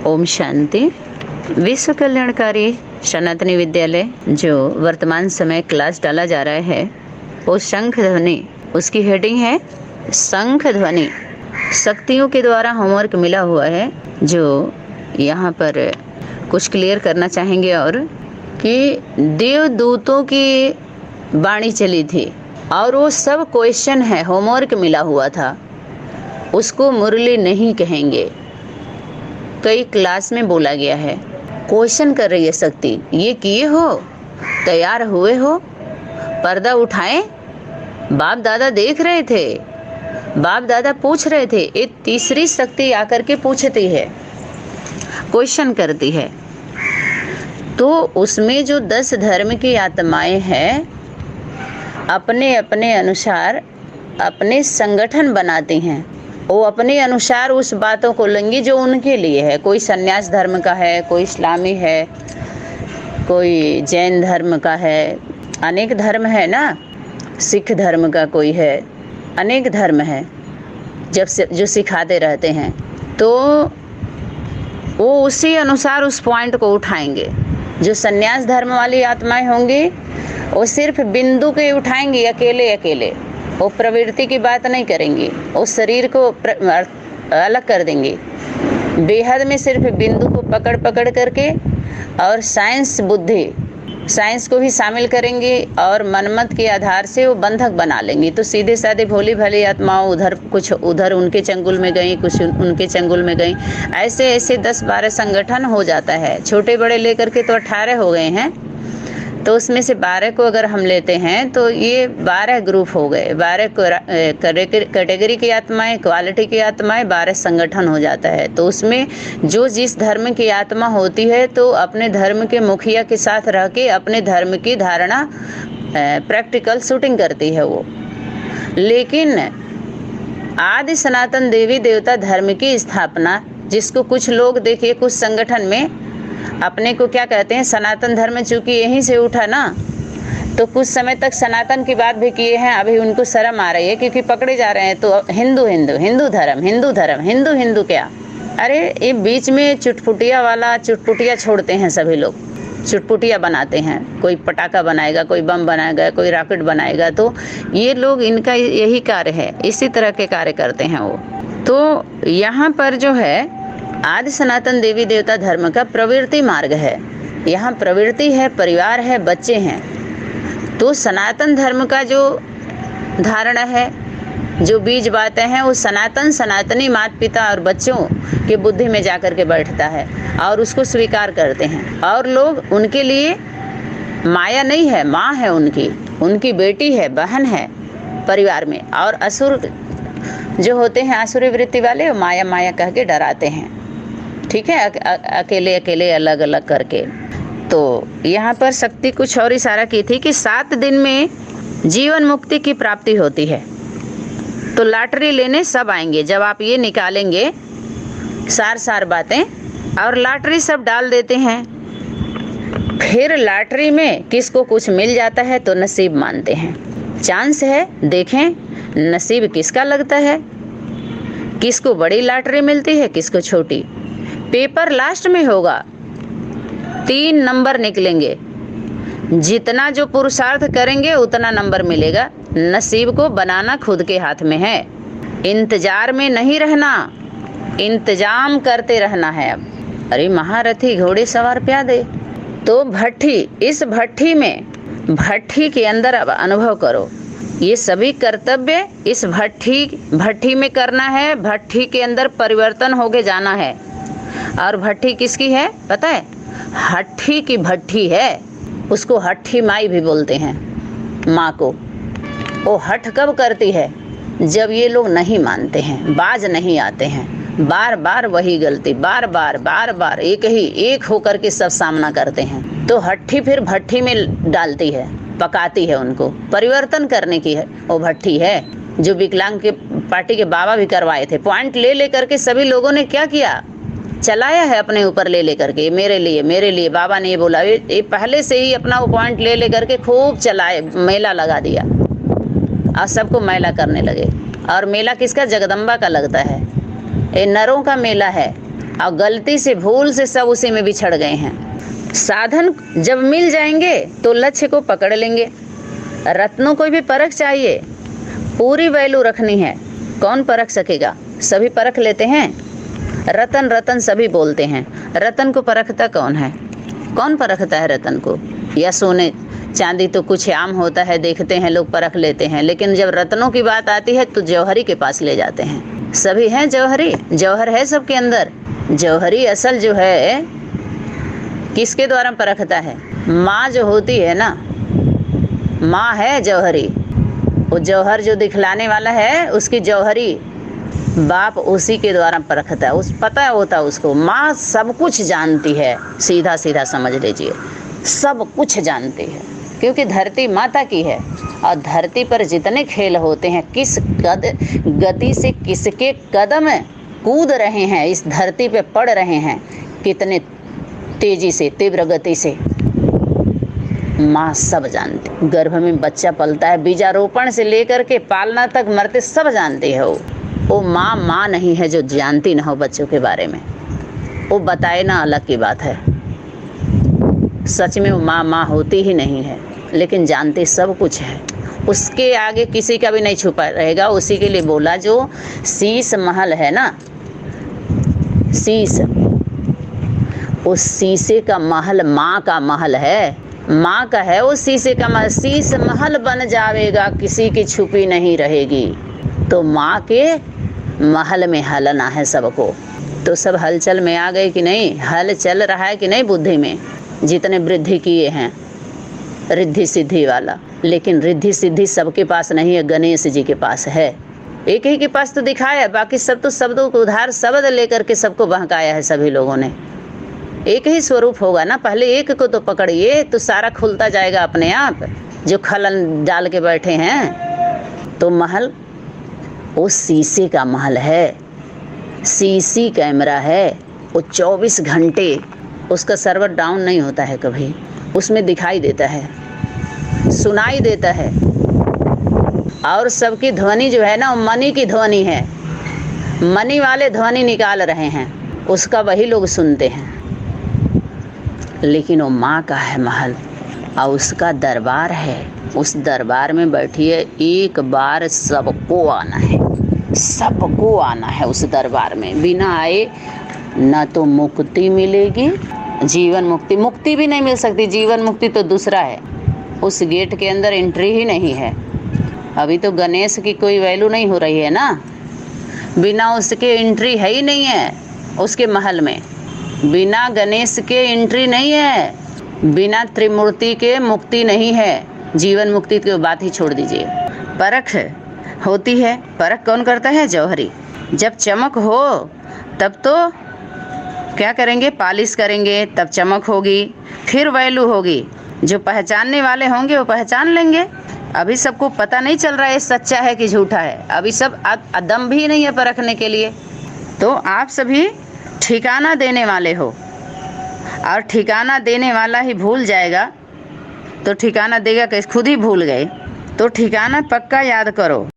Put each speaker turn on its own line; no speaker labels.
ओम शांति। विश्व कल्याणकारी सनातनी विद्यालय जो वर्तमान समय क्लास डाला जा रहा है वो शंख ध्वनि, उसकी हेडिंग है शंख ध्वनि। शक्तियों के द्वारा होमवर्क मिला हुआ है जो यहाँ पर कुछ क्लियर करना चाहेंगे। और कि देवदूतों की वाणी चली थी और वो सब क्वेश्चन है, होमवर्क मिला हुआ था, उसको मुरली नहीं कहेंगे। कई क्लास में बोला गया है, क्वेश्चन कर रही है शक्ति, ये किए हो, तैयार हुए हो, पर्दा उठाएं। बाप दादा देख रहे थे, बाप दादा पूछ रहे थे। एक तीसरी शक्ति आकर के पूछती है, क्वेश्चन करती है। तो उसमें जो 10 धर्म की आत्माएं हैं अपने अपने अनुसार अपने संगठन बनाती हैं। वो अपने अनुसार उस बातों को लेंगी जो उनके लिए है। कोई सन्यास धर्म का है, कोई इस्लामी है, कोई जैन धर्म का है, अनेक धर्म है ना, सिख धर्म का कोई है, अनेक धर्म है जो सिखाते रहते हैं। तो वो उसी अनुसार उस पॉइंट को उठाएंगे। जो सन्यास धर्म वाली आत्माएं होंगी वो सिर्फ बिंदु के उठाएंगी, अकेले अकेले। वो प्रवृत्ति की बात नहीं करेंगी, वो शरीर को अलग कर देंगी। बेहद में सिर्फ बिंदु को पकड़ पकड़ करके और साइंस बुद्धि, साइंस को भी शामिल करेंगी और मनमत के आधार से वो बंधक बना लेंगी। तो सीधे साधे भोली भाली आत्माओं उधर उनके चंगुल में गई, कुछ उनके चंगुल में गई। ऐसे ऐसे 10-12 संगठन हो जाता है। छोटे बड़े लेकर के तो 18 हो गए हैं। तो उसमें से 12 को अगर हम लेते हैं तो ये 12 ग्रुप हो गए। 12 कैटेगरी की आत्माएं, क्वालिटी की आत्माएं, 12 संगठन हो जाता है। तो उसमें जो जिस धर्म की आत्मा होती है तो अपने धर्म के मुखिया के साथ रह के अपने धर्म की धारणा प्रैक्टिकल शूटिंग करती है वो। लेकिन आदि सनातन देवी देवता धर्म की स्थापना, जिसको कुछ लोग देखिए कुछ संगठन में अपने को क्या कहते हैं, सनातन धर्म, चूंकि यहीं से उठा ना, तो कुछ समय तक सनातन की बात भी किए हैं। अभी उनको शर्म आ रही है क्योंकि पकड़े जा रहे हैं। तो हिंदू धर्म क्या, अरे ये बीच में चुटपुटिया छोड़ते हैं। सभी लोग चुटपुटिया बनाते हैं। कोई पटाखा बनाएगा, कोई बम बनाएगा, कोई रॉकेट बनाएगा। तो ये लोग, इनका यही कार्य है, इसी तरह के कार्य करते हैं वो। तो यहाँ पर जो है आदि सनातन देवी देवता धर्म का प्रवृत्ति मार्ग है। यहाँ प्रवृत्ति है, परिवार है, बच्चे हैं। तो सनातन धर्म का जो धारणा है, जो बीज बातें हैं, वो सनातनी माता पिता और बच्चों के बुद्धि में जाकर के बैठता है और उसको स्वीकार करते हैं। और लोग उनके लिए माया नहीं है, माँ है उनकी बेटी है, बहन है परिवार में। और असुर जो होते हैं, आसुरी वृत्ति वाले, वो माया माया कह के डराते हैं। ठीक है, अकेले अकेले अलग अलग करके। तो यहाँ पर शक्ति कुछ और इशारा की थी कि 7 दिन में जीवन मुक्ति की प्राप्ति होती है। तो लॉटरी लेने सब आएंगे। जब आप ये निकालेंगे सार बातें और लॉटरी सब डाल देते हैं, फिर लॉटरी में किसको कुछ मिल जाता है तो नसीब मानते हैं, चांस है, देखें नसीब किसका लगता है, किसको बड़ी लॉटरी मिलती है, किसको छोटी। पेपर लास्ट में होगा, 3 नंबर निकलेंगे। जितना जो पुरुषार्थ करेंगे उतना नंबर मिलेगा। नसीब को बनाना खुद के हाथ में है। इंतजार में नहीं रहना, इंतजाम करते रहना है। अब अरे महारथी घोड़े सवार प्यादे। तो इस भट्टी के अंदर अब अनुभव करो। ये सभी कर्तव्य इस भट्टी में करना है। भट्टी के अंदर परिवर्तन होके जाना है। और भट्टी किसकी है पता है? हट्ठी की भट्टी है। उसको हट्ठी माई भी बोलते हैं, माँ को। वो हठ कब करती है? जब ये लोग नहीं मानते हैं, बाज नहीं आते हैं, बार बार वही गलती, बार बार एक होकर के सब सामना करते हैं। तो हट्ठी फिर भट्टी में डालती है, पकाती है, उनको परिवर्तन करने की है। वो भट्टी है जो विकलांग के पार्टी के बाबा भी करवाए थे। पॉइंट ले करके सभी लोगों ने क्या किया, चलाया है अपने ऊपर ले करके। मेरे लिए बाबा ने ये बोला, ये पहले से ही अपना वो पॉइंट ले करके खूब चलाए, मेला लगा दिया और सबको मेला करने लगे। और मेला किसका? जगदम्बा का लगता है। ये नरों का मेला है। और गलती से भूल से सब उसी में बिछड़ गए हैं। साधन जब मिल जाएंगे तो लक्ष्य को पकड़ लेंगे। रत्नों को भी परख चाहिए, पूरी वैल्यू रखनी है। कौन परख सकेगा? सभी परख लेते हैं। रतन रतन सभी बोलते हैं, रतन को परखता कौन है? कौन परखता है रतन को? या सोने चांदी तो कुछ आम होता है, देखते हैं लोग, परख लेते हैं, लेकिन जब रत्नों की बात आती है तो जौहरी के पास ले जाते हैं। सभी हैं जौहरी, जौहर है सबके अंदर। जौहरी असल जो है किसके द्वारा परखता है? माँ जो होती है ना, माँ है जौहरी। वो जौहर जो दिखलाने वाला है उसकी जौहरी बाप उसी के द्वारा परखता है। उस पता होता उसको, माँ सब कुछ जानती है, सीधा सीधा समझ लीजिए, सब कुछ जानती है, क्योंकि धरती माता की है। और धरती पर जितने खेल होते हैं, किस गति से किसके कदम कूद रहे हैं, इस धरती पे पड़ रहे हैं, कितने तेजी से, तीव्र गति से, माँ सब जानती। गर्भ में बच्चा पलता है, बीजारोपण से लेकर के पालना तक, मरते सब जानती है। वो माँ नहीं है जो जानती ना हो बच्चों के बारे में। वो बताए ना अलग की बात है, सच में वो माँ होती ही नहीं है, लेकिन जानती सब कुछ है। उसके आगे किसी का भी नहीं छुपा रहेगा। उसी के लिए बोला जो शीश महल है ना, शीश, उस शीशे का महल माँ का महल है, माँ का है वो शीशे का महल। शीश महल बन जाएगा, किसी की छुपी नहीं रहेगी। तो माँ के महल में हलना है सबको। तो सब हलचल में आ गए कि नहीं? हल चल रहा है कि नहीं बुद्धि में? जितने वृद्धि किए हैं, रिद्धि सिद्धि वाला। लेकिन रिद्धि सिद्धि सबके पास नहीं है, गणेश जी के पास है। एक ही के पास तो दिखाया, बाकी सब तो शब्दों को उधार शब्द लेकर के सबको बहकाया है सभी लोगों ने। एक ही स्वरूप होगा ना, पहले एक को तो पकड़िए तो सारा खुलता जाएगा अपने आप। जो खलन डाल के बैठे हैं, तो महल वो शीशे का महल है, सीसी कैमरा है। वो 24 घंटे उसका सर्वर डाउन नहीं होता है कभी, उसमें दिखाई देता है, सुनाई देता है। और सबकी ध्वनि जो है ना, वो मनी की ध्वनि है, मनी वाले ध्वनि निकाल रहे हैं, उसका वही लोग सुनते हैं। लेकिन वो माँ का है महल और उसका दरबार है। उस दरबार में बैठिए, एक बार सबको आना है, सबको आना है उस दरबार में। बिना आए ना तो मुक्ति मिलेगी, जीवन मुक्ति, मुक्ति भी नहीं मिल सकती। जीवन मुक्ति तो दूसरा है, उस गेट के अंदर एंट्री ही नहीं है। अभी तो गणेश की कोई वैल्यू नहीं हो रही है ना, बिना उसके एंट्री है ही नहीं है उसके महल में। बिना गणेश के एंट्री नहीं है, बिना त्रिमूर्ति के मुक्ति नहीं है। जीवन मुक्ति की बात ही छोड़ दीजिए। परख होती है, परख कौन करता है? जौहरी। जब चमक हो तब तो क्या करेंगे? पालिश करेंगे, तब चमक होगी, फिर वैल्यू होगी। जो पहचानने वाले होंगे वो पहचान लेंगे। अभी सबको पता नहीं चल रहा है सच्चा है कि झूठा है, अभी सब दम भी नहीं है परखने के लिए। तो आप सभी ठिकाना देने वाले हो, और ठिकाना देने वाला ही भूल जाएगा तो ठिकाना देगा कैसे? खुद ही भूल गए। तो ठिकाना पक्का याद करो।